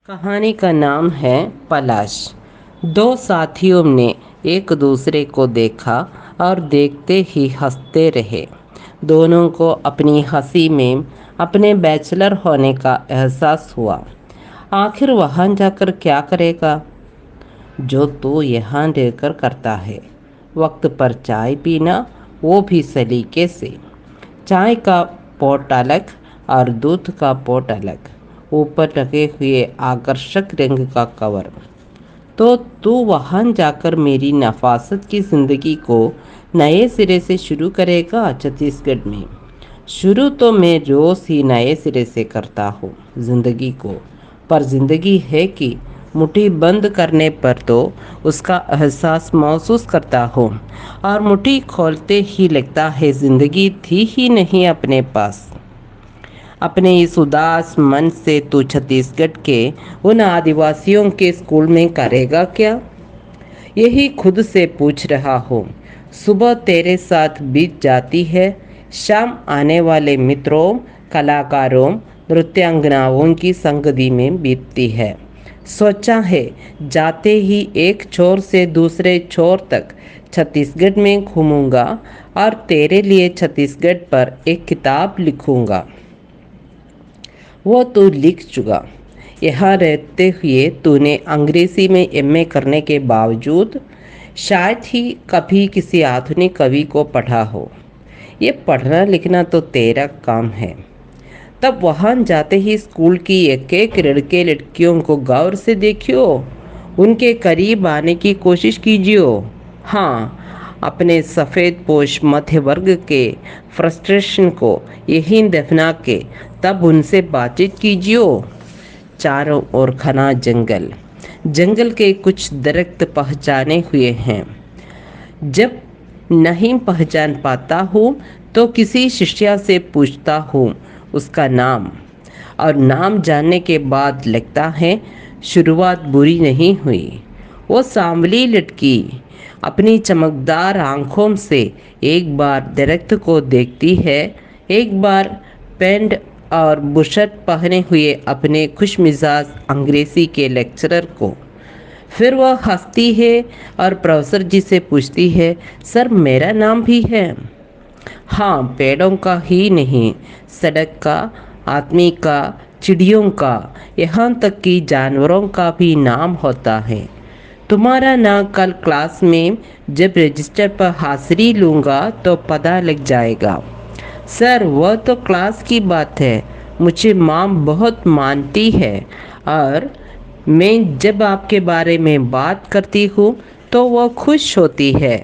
कहानी का नाम है पलाश। दो साथियों ने एक दूसरे को देखा और देखते ही हंसते रहे। दोनों को अपनी हंसी में अपने बैचलर होने का एहसास हुआ। आखिर वहाँ जाकर क्या करेगा जो तू यहाँ रहकर करता है? वक्त पर चाय पीना, वो भी सलीके से। चाय का पॉट अलग और दूध का पॉट अलग, ऊपर लगे हुए आकर्षक रंग का कवर। तो तू वहाँ जाकर मेरी नफासत की ज़िंदगी को नए सिरे से शुरू करेगा छत्तीसगढ़ में। शुरू तो मैं रोज़ ही नए सिरे से करता हूँ ज़िंदगी को, पर ज़िंदगी है कि मुट्ठी बंद करने पर तो उसका एहसास महसूस करता हूँ, और मुट्ठी खोलते ही लगता है ज़िंदगी थी ही नहीं अपने पास। अपने इस उदास मन से तू छत्तीसगढ़ के उन आदिवासियों के स्कूल में करेगा क्या? यही खुद से पूछ रहा हूँ। सुबह तेरे साथ बीत जाती है, शाम आने वाले मित्रों, कलाकारों, नृत्यांगनाओं की संगति में बीतती है। सोचा है जाते ही एक छोर से दूसरे छोर तक छत्तीसगढ़ में घूमूंगा और तेरे लिए छत्तीसगढ़ पर एक किताब लिखूंगा। वो तू लिख चुका। यहाँ रहते हुए तूने अंग्रेजी में एमए करने के बावजूद शायद ही कभी किसी आधुनिक कवि को पढ़ा हो। ये पढ़ना लिखना तो तेरा काम है। तब वहाँ जाते ही स्कूल की एक एक लड़के लड़कियों को गौर से देखियो, उनके करीब आने की कोशिश कीजियो। हाँ, अपने सफ़ेद पोश मध्य वर्ग के फ्रस्ट्रेशन को यहीं दफना के तब उनसे बातचीत कीजियो। चारों ओर घना जंगल, जंगल के कुछ दरख्त पहचाने हुए हैं। जब नहीं पहचान पाता हूँ तो किसी शिष्या से पूछता हूँ उसका नाम, और नाम जानने के बाद लगता है शुरुआत बुरी नहीं हुई। वो सांवली लड़की अपनी चमकदार आंखों से एक बार दरख्त को देखती है, एक बार पैंट और बुशर्ट पहने हुए अपने खुशमिजाज अंग्रेजी के लेक्चरर को। फिर वह हंसती है और प्रोफेसर जी से पूछती है, सर मेरा नाम भी है? हाँ, पेड़ों का ही नहीं, सड़क का, आदमी का, चिड़ियों का, यहाँ तक कि जानवरों का भी नाम होता है। तुम्हारा नाम कल क्लास में जब रजिस्टर पर हाजिरी लूँगा तो पता लग जाएगा। सर वह तो क्लास की बात है, मुझे माम बहुत मानती है, और मैं जब आपके बारे में बात करती हूँ तो वह खुश होती है।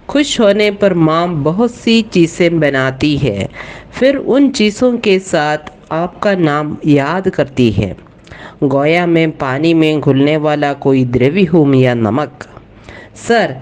खुश होने पर माम बहुत सी चीज़ें बनाती है, फिर उन चीज़ों के साथ आपका नाम याद करती है। गोया में पानी में घुलने वाला कोई द्रव्य हूँ या नमक? सर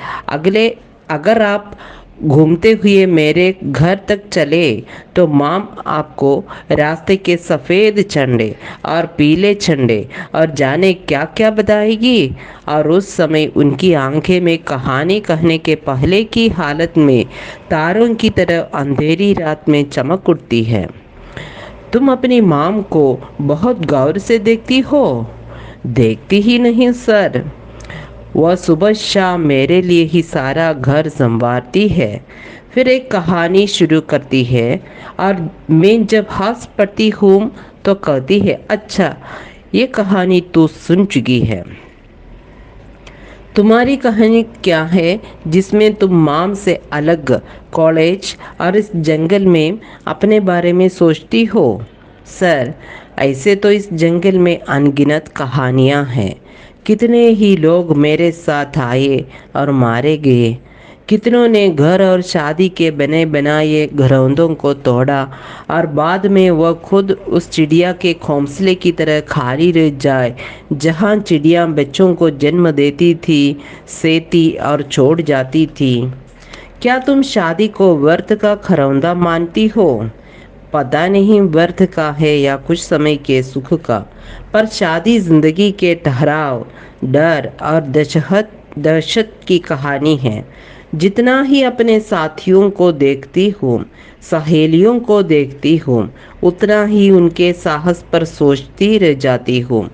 अगर आप घूमते हुए मेरे घर तक चले तो माम आपको रास्ते के सफ़ेद झंडे और पीले झंडे और जाने क्या क्या बताएगी, और उस समय उनकी आंखें में कहानी कहने के पहले की हालत में तारों की तरह अंधेरी रात में चमक उठती है। तुम अपनी माम को बहुत गौर से देखती हो? देखती ही नहीं सर, वह सुबह शाम मेरे लिए ही सारा घर संवारती है, फिर एक कहानी शुरू करती है, और मैं जब हंस पड़ती हूँ तो कहती है, अच्छा ये कहानी तू सुन चुकी है। तुम्हारी कहानी क्या है जिसमें तुम माम से अलग कॉलेज और इस जंगल में अपने बारे में सोचती हो? सर ऐसे तो इस जंगल में अनगिनत कहानियाँ हैं। कितने ही लोग मेरे साथ आए और मारे गए, कितनों ने घर और शादी के बने बनाए घरौंदों को तोड़ा, और बाद में वह खुद उस चिड़िया के घोंसले की तरह खाली रह जाए जहाँ चिड़िया बच्चों को जन्म देती थी, सेती और छोड़ जाती थी। क्या तुम शादी को व्यर्थ का खरौंदा मानती हो? पता नहीं व्यर्थ का है या कुछ समय के सुख का, पर शादी जिंदगी के ठहराव, डर और दहशत की कहानी है। जितना ही अपने साथियों को देखती हूँ, सहेलियों को देखती हूँ, उतना ही उनके साहस पर सोचती रह जाती हूँ।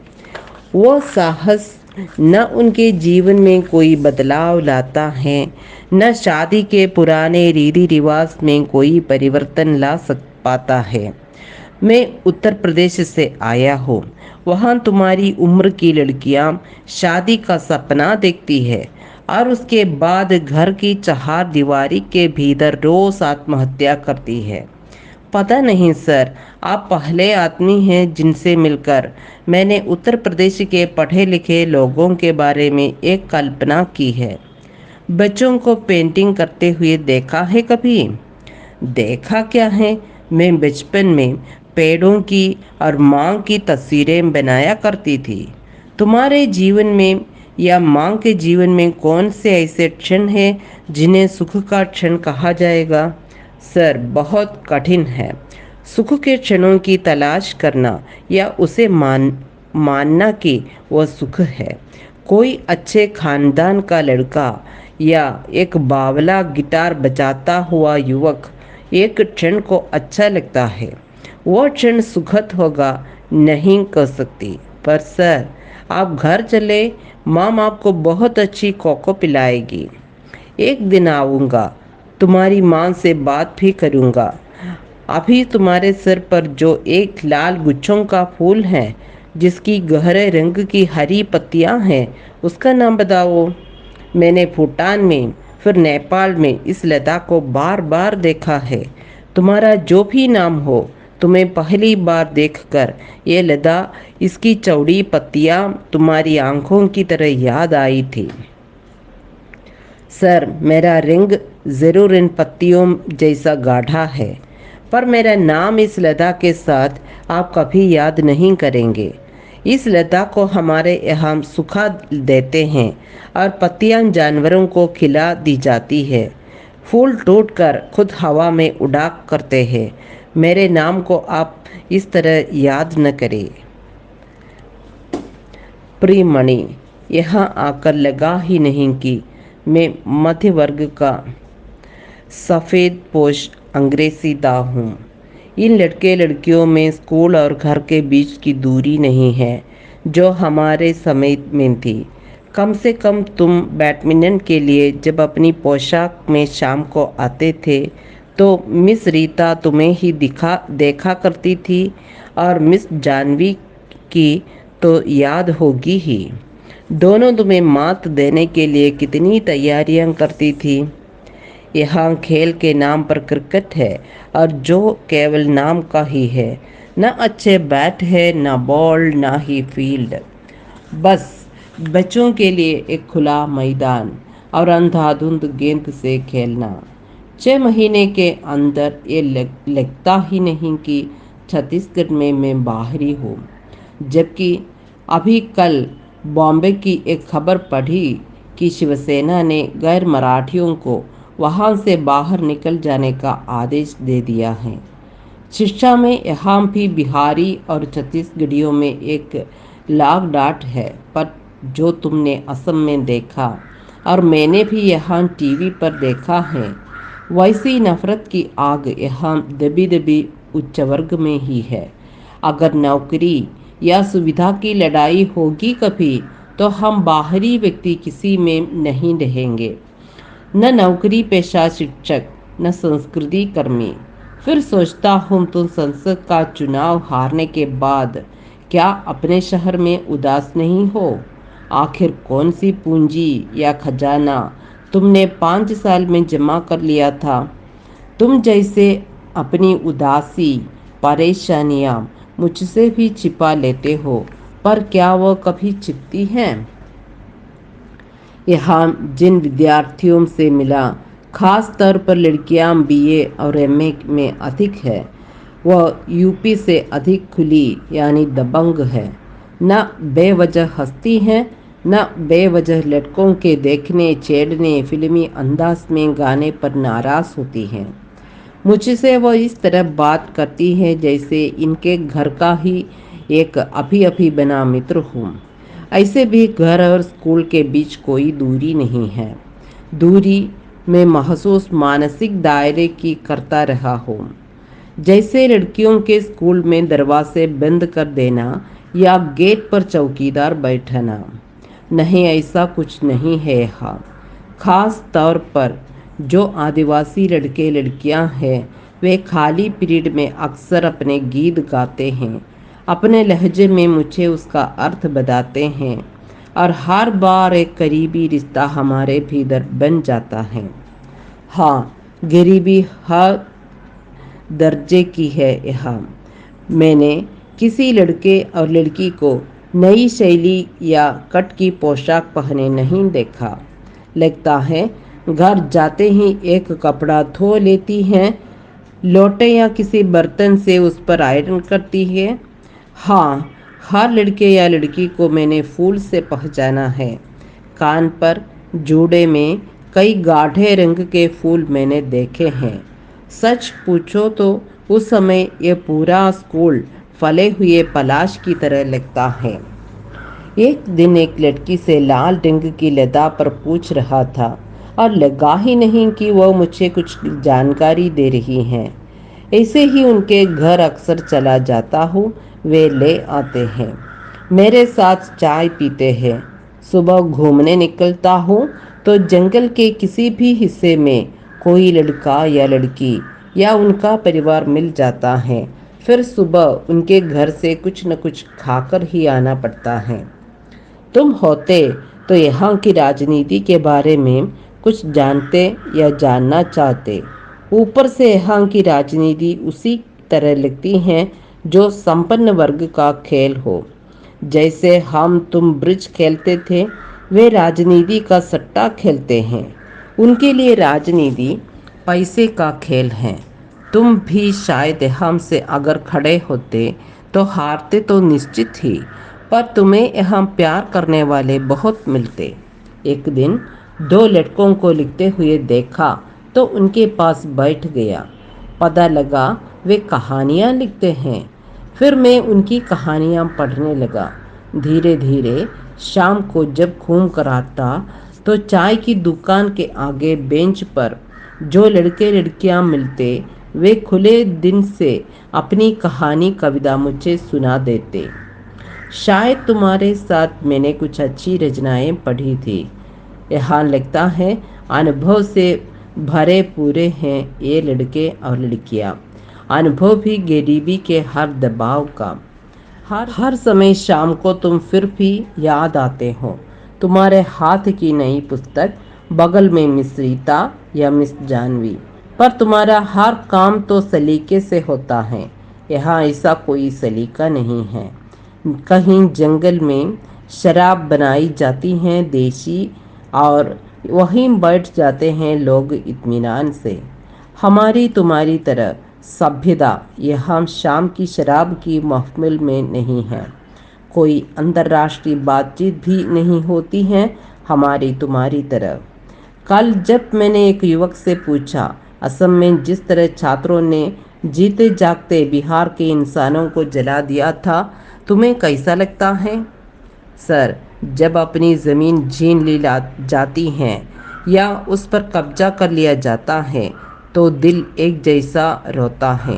वो साहस न उनके जीवन में कोई बदलाव लाता है, न शादी के पुराने रीति रिवाज में कोई परिवर्तन ला सक पाता है। मैं उत्तर प्रदेश से आया हूँ। वहाँ तुम्हारी उम्र की लड़कियाँ शादी का सपना देखती है और उसके बाद घर की चार दीवारी के भीतर रोज आत्महत्या करती है। पता नहीं सर, आप पहले आदमी हैं जिनसे मिलकर मैंने उत्तर प्रदेश के पढ़े लिखे लोगों के बारे में एक कल्पना की है। बच्चों को पेंटिंग करते हुए देखा है कभी? देखा क्या है, मैं बचपन में पेड़ों की और माँ की तस्वीरें बनाया करती थी। तुम्हारे जीवन में या माँ के जीवन में कौन से ऐसे क्षण हैं जिन्हें सुख का क्षण कहा जाएगा? सर, बहुत कठिन है सुख के क्षणों की तलाश करना या उसे मानना कि वह सुख है। कोई अच्छे खानदान का लड़का या एक बावला गिटार बजाता हुआ युवक एक क्षण को अच्छा लगता है, वो क्षण सुखद होगा नहीं कह सकती। पर सर, आप घर चले, माम आपको बहुत अच्छी कोको पिलाएगी। एक दिन आऊँगा, तुम्हारी माँ से बात भी करूँगा। अभी तुम्हारे सिर पर जो एक लाल गुच्छों का फूल है, जिसकी गहरे रंग की हरी पत्तियाँ हैं, उसका नाम बताओ। मैंने भूटान में फिर नेपाल में इस लता को बार बार देखा है। तुम्हारा जो भी नाम हो, तुम्हें पहली बार देखकर ये लता, इसकी चौड़ी पत्तियाँ तुम्हारी आंखों की तरह याद आई थी। सर, मेरा रंग ज़रूर इन पत्तियों जैसा गाढ़ा है, पर मेरा नाम इस लता के साथ आप कभी याद नहीं करेंगे। इस लता को हमारे यहाँ सुखा देते हैं और पत्तियाँ जानवरों को खिला दी जाती है। फूल टूटकर खुद हवा में उड़ा करते हैं। मेरे नाम को आप इस तरह याद न करें। प्रियमणि, यहाँ आकर लगा ही नहीं कि मैं मध्य वर्ग का सफ़ेद पोश अंग्रेजी दा हूँ। इन लड़के लड़कियों में स्कूल और घर के बीच की दूरी नहीं है जो हमारे समय में थी। कम से कम तुम बैडमिंटन के लिए जब अपनी पोशाक में शाम को आते थे तो मिस रीता तुम्हें ही देखा करती थी, और मिस जानवी की तो याद होगी ही। दोनों तुम्हें मात देने के लिए कितनी तैयारियां करती थी। यहाँ खेल के नाम पर क्रिकेट है, और जो केवल नाम का ही है। न अच्छे बैट है, न बॉल, न ही फील्ड। बस बच्चों के लिए एक खुला मैदान और अंधाधुंध गेंद से खेलना। 6 महीने के अंदर ये लगता ही नहीं कि छत्तीसगढ़ में मैं बाहरी हूँ। जबकि अभी कल बॉम्बे की एक खबर पढ़ी कि शिवसेना ने गैर मराठियों को वहां से बाहर निकल जाने का आदेश दे दिया है। शिक्षा में यहाँ भी बिहारी और छत्तीसगढ़ियों में एक लाग डाट है, पर जो तुमने असम में देखा और मैंने भी यहाँ टीवी पर देखा है, वैसी नफरत की आग यहाँ दबी दबी उच्च वर्ग में ही है। अगर नौकरी या सुविधा की लड़ाई होगी कभी, तो हम बाहरी व्यक्ति किसी में नहीं रहेंगे। न नौकरी पेशा शिक्षक, न संस्कृति कर्मी। फिर सोचता हूँ तुम संसद का चुनाव हारने के बाद क्या अपने शहर में उदास नहीं हो? आखिर कौन सी पूंजी या खजाना तुमने 5 साल में जमा कर लिया था? तुम जैसे अपनी उदासी परेशानियाँ मुझसे भी छिपा लेते हो, पर क्या वो कभी छिपती हैं? यहाँ जिन विद्यार्थियों से मिला, खास तौर पर लड़कियां बीए और एमए में अधिक है, वह यूपी से अधिक खुली यानी दबंग है। न बेवजह हंसती हैं, न बेवजह लड़कों के देखने छेड़ने फिल्मी अंदाज में गाने पर नाराज होती हैं। मुझसे वो इस तरह बात करती है जैसे इनके घर का ही एक अभी अभी बना मित्र हूँ। ऐसे भी घर और स्कूल के बीच कोई दूरी नहीं है। दूरी में महसूस मानसिक दायरे की करता रहा हूँ। जैसे लड़कियों के स्कूल में दरवाजे बंद कर देना या गेट पर चौकीदार बैठना। नहीं, ऐसा कुछ नहीं है यहाँ। खास तौर पर जो आदिवासी लड़के लड़कियां हैं वे खाली पीरियड में अक्सर अपने गीत गाते हैं, अपने लहजे में मुझे उसका अर्थ बताते हैं और हर बार एक करीबी रिश्ता हमारे भीतर बन जाता है। हाँ, गरीबी हर दर्जे की है यहाँ। मैंने किसी लड़के और लड़की को नई शैली या कट की पोशाक पहने नहीं देखा। लगता है घर जाते ही एक कपड़ा धो लेती हैं, लोटे या किसी बर्तन से उस पर आयरन करती है। हाँ, हर लड़के या लड़की को मैंने फूल से पहचाना है। कान पर जूड़े में कई गाढ़े रंग के फूल मैंने देखे हैं। सच पूछो तो उस समय ये पूरा स्कूल फले हुए पलाश की तरह लगता है। एक दिन एक लड़की से लाल रंग की लता पर पूछ रहा था और लगा ही नहीं कि वह मुझे कुछ जानकारी दे रही हैं। ऐसे ही उनके घर अक्सर चला जाता हूँ, वे ले आते हैं, मेरे साथ चाय पीते हैं। सुबह घूमने निकलता हूँ तो जंगल के किसी भी हिस्से में कोई लड़का या लड़की या उनका परिवार मिल जाता है। फिर सुबह उनके घर से कुछ न कुछ खाकर ही आना पड़ता है। तुम होते तो यहाँ की राजनीति के बारे में कुछ जानते या जानना चाहते। ऊपर से यहाँ की राजनीति उसी तरह लगती है जो संपन्न वर्ग का खेल हो। जैसे हम तुम ब्रिज खेलते थे, वे राजनीति का सट्टा खेलते हैं। उनके लिए राजनीति पैसे का खेल है। तुम भी शायद हमसे अगर खड़े होते तो हारते तो निश्चित ही, पर तुम्हें यहाँ प्यार करने वाले बहुत मिलते। एक दिन दो लड़कों को लिखते हुए देखा तो उनके पास बैठ गया। पता लगा वे कहानियाँ लिखते हैं। फिर मैं उनकी कहानियाँ पढ़ने लगा। धीरे धीरे शाम को जब घूम कर आता तो चाय की दुकान के आगे बेंच पर जो लड़के लड़कियाँ मिलते वे खुले दिल से अपनी कहानी कविता मुझे सुना देते। शायद तुम्हारे साथ मैंने कुछ अच्छी रचनाएं पढ़ी थी। यहाँ लगता है अनुभव से भरे पूरे हैं ये लड़के और लड़कियाँ। अनुभव भी गरीबी के हर दबाव का। हर समय शाम को तुम फिर भी याद आते हो। तुम्हारे हाथ की नई पुस्तक, बगल में मिस रीता या मिस जानवी, पर तुम्हारा हर काम तो सलीके से होता है। यहाँ ऐसा कोई सलीका नहीं है। कहीं जंगल में शराब बनाई जाती हैं देसी, और वहीं बैठ जाते हैं लोग इत्मीनान से। हमारी तुम्हारी तरह सभ्यता यहाँ शाम की शराब की महफिल में नहीं है। कोई अंतर्राष्ट्रीय बातचीत भी नहीं होती है हमारी तुम्हारी तरह। कल जब मैंने एक युवक से पूछा, असम में जिस तरह छात्रों ने जीते जागते बिहार के इंसानों को जला दिया था, तुम्हें कैसा लगता है? सर, जब अपनी ज़मीन छीन ली जाती हैं या उस पर कब्जा कर लिया जाता है तो दिल एक जैसा रोता है।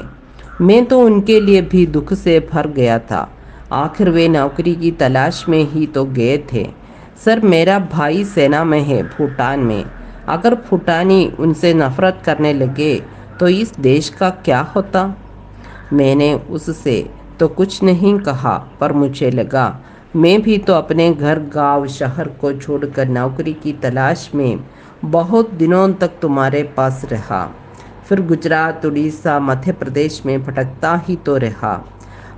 मैं तो उनके लिए भी दुख से भर गया था। आखिर वे नौकरी की तलाश में ही तो गए थे। सर, मेरा भाई सेना में है, भूटान में। अगर भूटानी उनसे नफरत करने लगे तो इस देश का क्या होता? मैंने उससे तो कुछ नहीं कहा, पर मुझे लगा मैं भी तो अपने घर गांव शहर को छोड़कर नौकरी की तलाश में बहुत दिनों तक तुम्हारे पास रहा। फिर गुजरात, उड़ीसा, मध्य प्रदेश में भटकता ही तो रहा,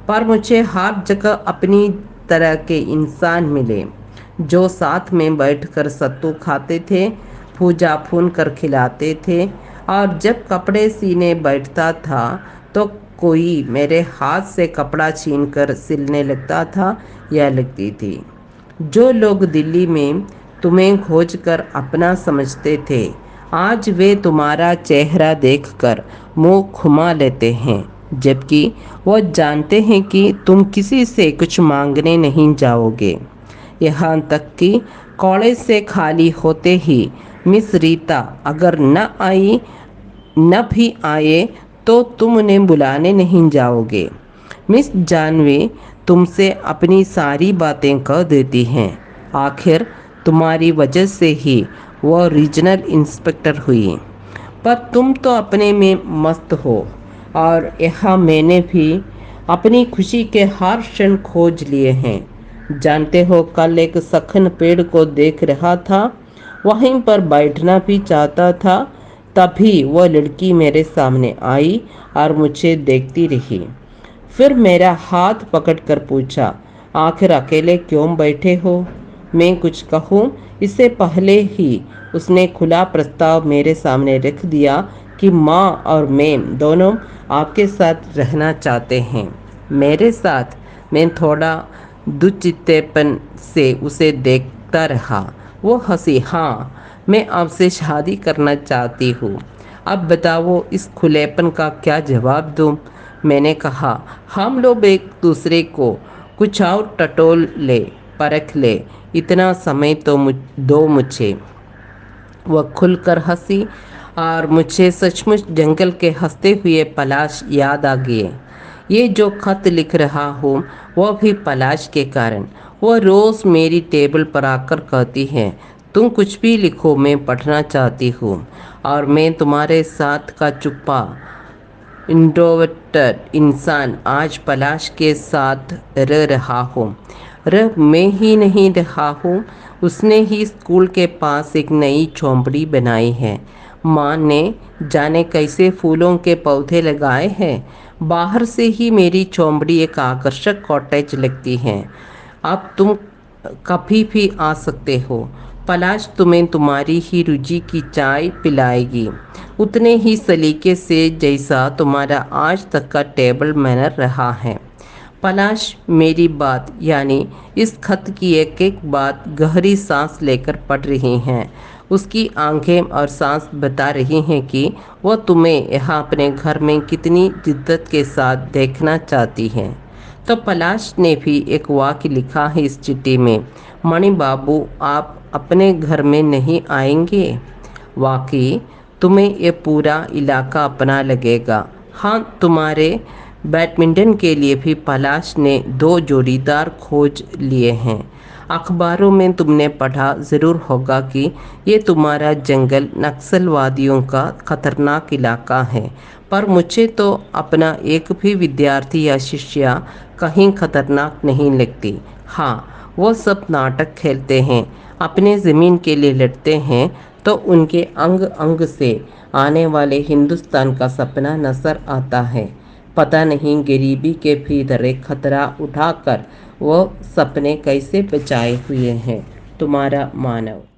पर मुझे हर जगह अपनी तरह के इंसान मिले जो साथ में बैठकर सत्तू खाते थे, भूजा भून कर खिलाते थे, और जब कपड़े सीने बैठता था तो कोई मेरे हाथ से कपड़ा छीनकर सिलने लगता था या लगती थी। जो लोग दिल्ली में तुम्हें खोजकर अपना समझते थे, आज वे तुम्हारा चेहरा देखकर मुंह घुमा लेते हैं, जबकि वो जानते हैं कि तुम किसी से कुछ मांगने नहीं जाओगे। यहाँ तक कि कॉलेज से खाली होते ही मिस रीता अगर न भी आए तो तुम उन्हें बुलाने नहीं जाओगे। मिस जानवी तुमसे अपनी सारी बातें कह देती हैं। आखिर तुम्हारी वजह से ही वो रीजनल इंस्पेक्टर हुई। पर तुम तो अपने में मस्त हो और यहाँ मैंने भी अपनी खुशी के हर क्षण खोज लिए हैं। जानते हो, कल एक सखन पेड़ को देख रहा था, वहीं पर बैठना भी चाहता था, तभी वह लड़की मेरे सामने आई और मुझे देखती रही। फिर मेरा हाथ पकड़कर पूछा, आखिर अकेले क्यों बैठे हो? मैं कुछ कहूँ इससे पहले ही उसने खुला प्रस्ताव मेरे सामने रख दिया कि माँ और मैं दोनों आपके साथ रहना चाहते हैं। मेरे साथ। मैं थोड़ा दुचित्तेपन से उसे देखता रहा। वो हंसी, हाँ, मैं आपसे शादी करना चाहती हूँ। अब बताओ इस खुलेपन का क्या जवाब दूँ? मैंने कहा, हम लोग एक दूसरे को कुछ और टटोल ले, परख ले, इतना समय तो दो मुझे। वह खुलकर हंसी और मुझे सचमुच जंगल के हंसते हुए पलाश याद आ गए। ये जो खत लिख रहा हूँ वह भी पलाश के कारण। वह रोज़ मेरी टेबल पर आकर कहती है, तुम कुछ भी लिखो, मैं पढ़ना चाहती हूँ। और मैं तुम्हारे साथ का चुप्पा इंट्रोवर्टेड इंसान आज पलाश के साथ रह रहा हूँ। रह मैं ही नहीं रहा हूँ, उसने ही स्कूल के पास एक नई झोंपड़ी बनाई है। माँ ने जाने कैसे फूलों के पौधे लगाए हैं। बाहर से ही मेरी झोंपड़ी एक आकर्षक कॉटेज लगती है। अब तुम कभी भी आ सकते हो। पलाश तुम्हें तुम्हारी ही रुचि की चाय पिलाएगी, उतने ही सलीके से जैसा तुम्हारा आज तक का टेबल मैनर रहा है। पलाश मेरी बात यानी इस खत की एक एक बात गहरी सांस लेकर पढ़ रही हैं। उसकी आंखें और सांस बता रही हैं कि वह तुम्हें यहाँ अपने घर में कितनी जिद्दत के साथ देखना चाहती है। तो पलाश ने भी एक वाक्य लिखा है इस चिट्ठी में, मणि बाबू आप अपने घर में नहीं आएंगे? वाकई तुम्हें ये पूरा इलाका अपना लगेगा। हाँ, तुम्हारे बैडमिंटन के लिए भी पलाश ने 2 जोड़ीदार खोज लिए हैं। अखबारों में तुमने पढ़ा ज़रूर होगा कि ये तुम्हारा जंगल नक्सलवादियों का खतरनाक इलाका है। पर मुझे तो अपना एक भी विद्यार्थी या शिष्या कहीं खतरनाक नहीं लगती। हाँ, वो सब नाटक खेलते हैं, अपने ज़मीन के लिए लड़ते हैं, तो उनके अंग अंग से आने वाले हिंदुस्तान का सपना नजर आता है। पता नहीं गरीबी के भीतर एक खतरा उठाकर वो सपने कैसे बचाए हुए हैं। तुम्हारा मानव।